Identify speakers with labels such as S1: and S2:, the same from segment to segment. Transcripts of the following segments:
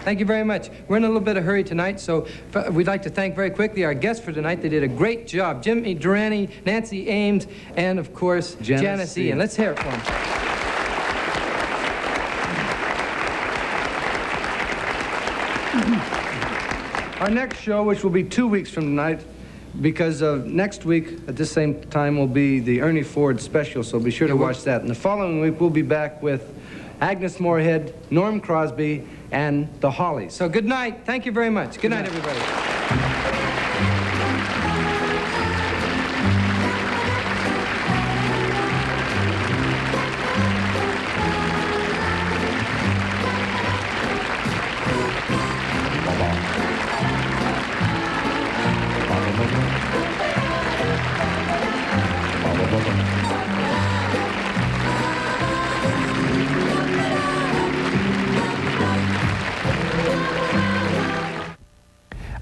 S1: Thank you very much. We're in a little bit of a hurry tonight, so we'd like to thank very quickly our guests for tonight. They did a great job. Jimmy Durante, Nancy Ames, and of course, Janis Ian. Let's hear it for them. Our next show, which will be 2 weeks from tonight, because next week at this same time will be the Ernie Ford special, so be sure to watch that. And the following week, we'll be back with Agnes Moorehead, Norm Crosby, and the Hollies. So good night. Thank you very much. Good night, everybody.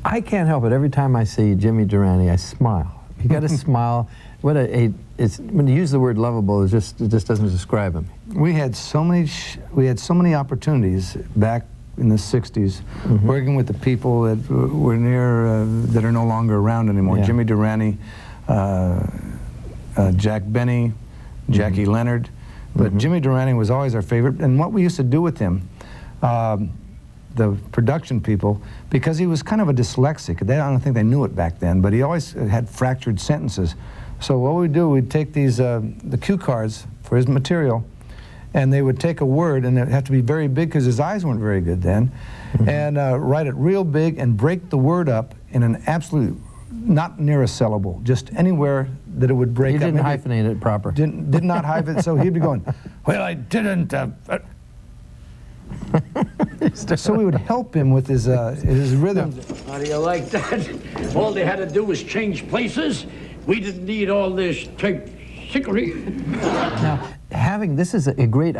S2: I can't help it. Every time I see Jimmy Durante, I smile. You got to smile. What it's when you use the word lovable, it just doesn't describe him.
S3: We had so many opportunities back in the '60s, working with the people that were near that are no longer around anymore. Yeah. Jimmy Durante, Jack Benny, Jackie Leonard, but Jimmy Durante was always our favorite. And what we used to do with him, the production people, because he was kind of a dyslexic. I don't think they knew it back then, but he always had fractured sentences. So what we'd do, we'd take these, the cue cards for his material, and they would take a word, and it'd have to be very big because his eyes weren't very good then, and write it real big and break the word up in an absolute, not near a syllable, just anywhere that it would break up.
S2: He didn't hyphenate it proper.
S3: Did not hyphenate, so he'd be going, well, I didn't. So we would help him with his rhythms.
S4: How do you like that? All they had to do was change places. We didn't need all this trickery.
S2: Now, this is a great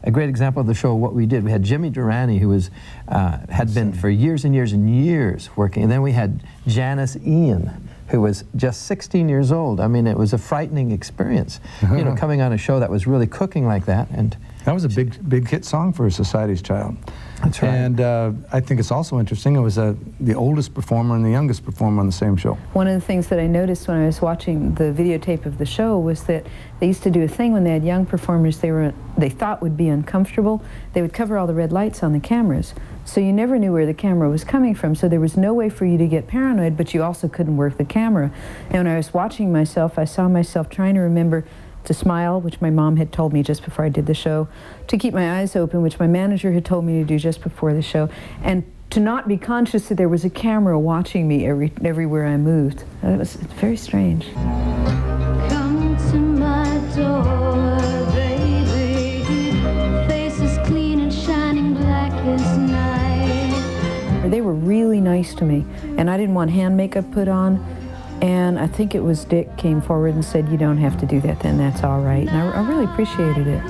S2: example of the show of what we did. We had Jimmy Durante, who was had been for years and years and years working, and then we had Janis Ian, who was just 16 years old. I mean, it was a frightening experience, you know, coming on a show that was really cooking like that. And
S3: that was a big hit song for Society's Child.
S2: That's right.
S3: And I think it's also interesting, it was the oldest performer and the youngest performer on the same show.
S5: One of the things that I noticed when I was watching the videotape of the show was that they used to do a thing when they had young performers they thought would be uncomfortable. They would cover all the red lights on the cameras. So you never knew where the camera was coming from, so there was no way for you to get paranoid, but you also couldn't work the camera. And when I was watching myself, I saw myself trying to remember to smile, which my mom had told me just before I did the show, to keep my eyes open, which my manager had told me to do just before the show, and to not be conscious that there was a camera watching me everywhere I moved. It's very strange.
S6: Come to my door, baby. Face is clean and shining black as night.
S5: They were really nice to me, and I didn't want hand makeup put on. And I think it was Dick came forward and said, you don't have to do that then, that's all right. And I really appreciated it.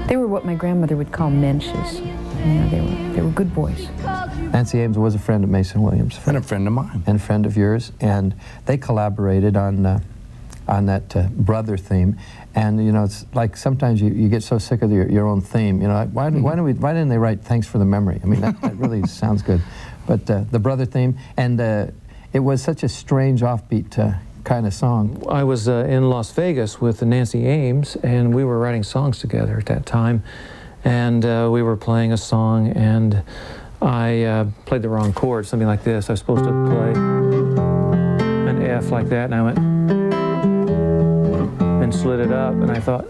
S5: They were what my grandmother would call mensches. You know, they were good boys.
S2: Nancy Ames was a friend of Mason Williams.
S3: And a friend of mine.
S2: And a friend of yours. And they collaborated on that brother theme. And, you know, it's like sometimes you get so sick of your own theme. You know, like, why didn't they write Thanks for the Memory? I mean, that really sounds good. But the brother theme, and it was such a strange offbeat kind of song.
S7: I was in Las Vegas with Nancy Ames, and we were writing songs together at that time. And we were playing a song, and I played the wrong chord, something like this. I was supposed to play an F like that, and I went and slid it up, and I thought,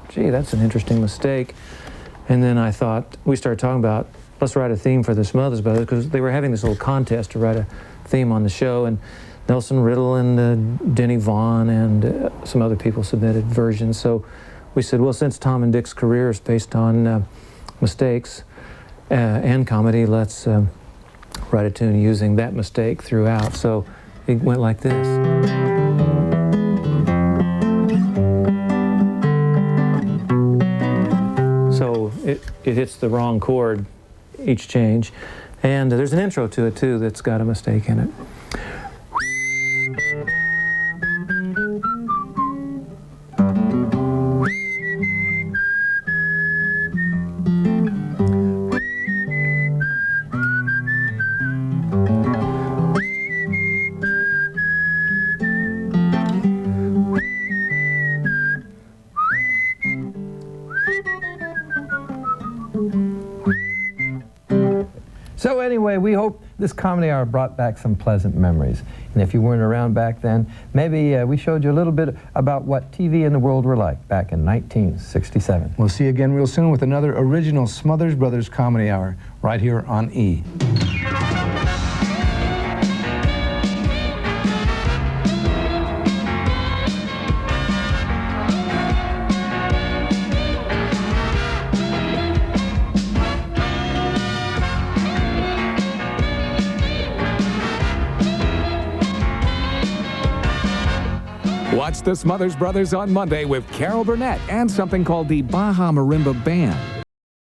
S7: gee, that's an interesting mistake. And then I thought, we started talking about, let's write a theme for the Smothers Brothers, because they were having this little contest to write a theme on the show, and Nelson Riddle and Denny Vaughn and some other people submitted versions. So we said, well, since Tom and Dick's career is based on mistakes and comedy, let's write a tune using that mistake throughout. So it went like this. So it hits the wrong chord each change. And there's an intro to it, too, that's got a mistake in it.
S2: So anyway, we hope this comedy hour brought back some pleasant memories. And if you weren't around back then, maybe we showed you a little bit about what TV and the world were like back in 1967.
S3: We'll see you again real soon with another original Smothers Brothers Comedy Hour right here on E!
S8: Watch the Smothers Brothers on Monday with Carol Burnett and something called the Baja Marimba Band.